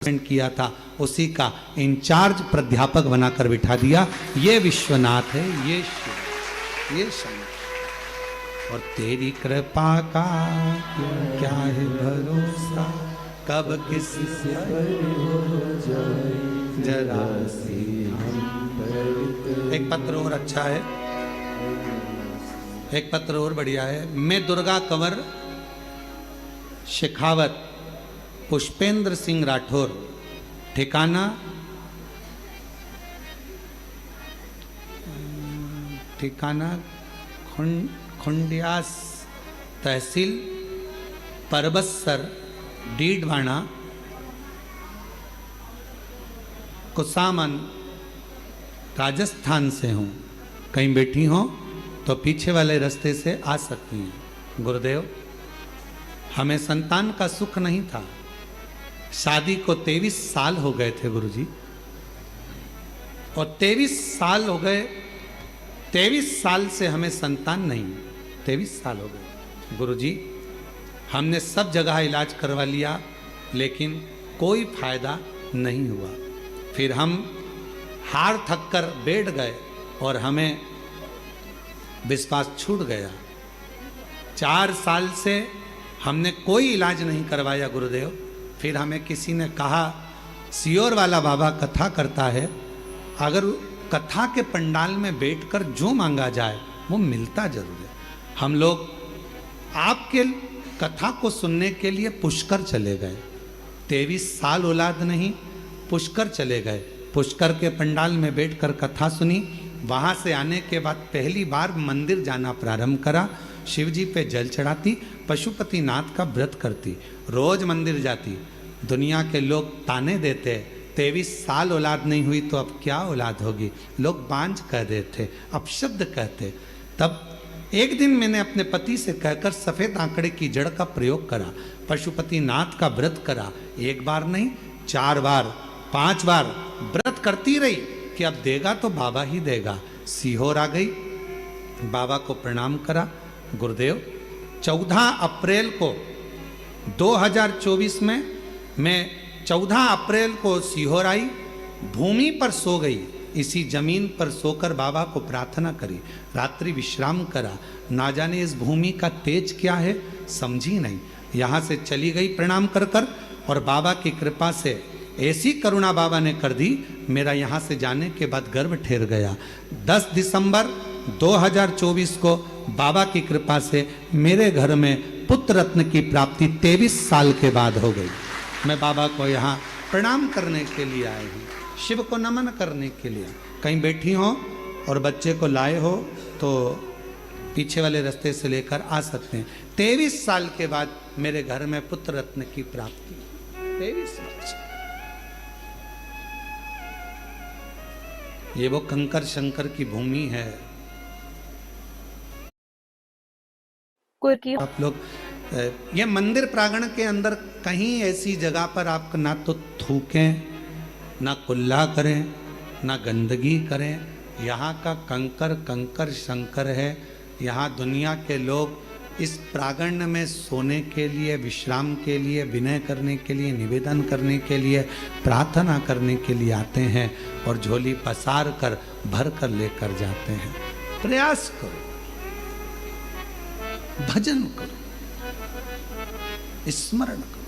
किया था उसी का इंचार्ज प्राध्यापक बनाकर बिठा दिया। ये विश्वनाथ है, ये शिव, ये शंकर। और तेरी कृपा का क्या है भरोसा, कब किसी से जरा सी हम। एक पत्र और अच्छा है, एक पत्र और बढ़िया है। मैं दुर्गा कंवर शेखावत पुष्पेंद्र सिंह राठौर, ठिकाना खुंडियास, तहसील परबतसर, डीडवाना, कुसामन, राजस्थान से हूँ। कहीं बैठी हो तो पीछे वाले रास्ते से आ सकती हैं। गुरुदेव, हमें संतान का सुख नहीं था। शादी को 23 साल हो गए थे गुरुजी, और 23 साल हो गए, 23 साल से हमें संतान नहीं। 23 साल हो गए गुरुजी, हमने सब जगह इलाज करवा लिया लेकिन कोई फायदा नहीं हुआ। फिर हम हार थक कर बैठ गए और हमें विश्वास छूट गया। 4 साल से हमने कोई इलाज नहीं करवाया गुरुदेव। फिर हमें किसी ने कहा, सियोर वाला बाबा कथा करता है, अगर कथा के पंडाल में बैठकर जो मांगा जाए वो मिलता जरूर है। हम लोग आपके कथा को सुनने के लिए पुष्कर चले गए। 23 साल औलाद नहीं, पुष्कर चले गए। पुष्कर के पंडाल में बैठकर कथा सुनी। वहाँ से आने के बाद पहली बार मंदिर जाना प्रारंभ करा। शिव जी पे जल चढ़ाती, पशुपतिनाथ का व्रत करती, रोज मंदिर जाती। दुनिया के लोग ताने देते, 23 साल औलाद नहीं हुई तो अब क्या औलाद होगी, लोग बांझ कह देते, अपशब्द कहते। तब एक दिन मैंने अपने पति से कहकर सफ़ेद आंकड़े की जड़ का प्रयोग करा, पशुपतिनाथ का व्रत करा। 1 बार नहीं, 4 बार, 5 बार व्रत करती रही कि अब देगा तो बाबा ही देगा। सीहोर आ गई, बाबा को प्रणाम करा। गुरुदेव, 14 अप्रैल को 2024 में मैं 14 अप्रैल को सीहोर आई, भूमि पर सो गई। इसी जमीन पर सोकर बाबा को प्रार्थना करी, रात्रि विश्राम करा। ना जाने इस भूमि का तेज क्या है, समझी नहीं। यहाँ से चली गई प्रणाम कर कर, और बाबा की कृपा से ऐसी करुणा बाबा ने कर दी, मेरा यहाँ से जाने के बाद गर्भ ठहर गया। 10 दिसंबर 2024 को बाबा की कृपा से मेरे घर में पुत्र रत्न की प्राप्ति 23 साल के बाद हो गई। मैं बाबा को यहाँ प्रणाम करने के लिए आई हूँ, शिव को नमन करने के लिए। कहीं बैठी हो और बच्चे को लाए हो तो पीछे वाले रास्ते से लेकर आ सकते हैं। 23 साल के बाद मेरे घर में पुत्र रत्न की प्राप्ति। 23 साल से ये वो कंकर शंकर की भूमि है। आप लोग ये मंदिर प्रांगण के अंदर कहीं ऐसी जगह पर आप ना तो थूकें, ना कुल्ला करें, ना गंदगी करें। यहाँ का कंकर कंकर शंकर है। यहाँ दुनिया के लोग इस प्रांगण में सोने के लिए, विश्राम के लिए, विनय करने के लिए, निवेदन करने के लिए, प्रार्थना करने के लिए आते हैं और झोली पसार कर भर कर लेकर जाते हैं। प्रयास करो, भजन करो, स्मरण करो,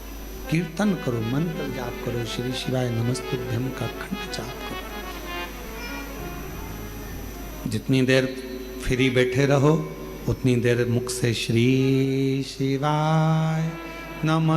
कीर्तन करो, मंत्र जाप करो, श्री शिवाय नमस्तुभ्यम का खंड जाप करो। जितनी देर फ्री बैठे रहो उतनी देर मुख से श्री शिवाय नमः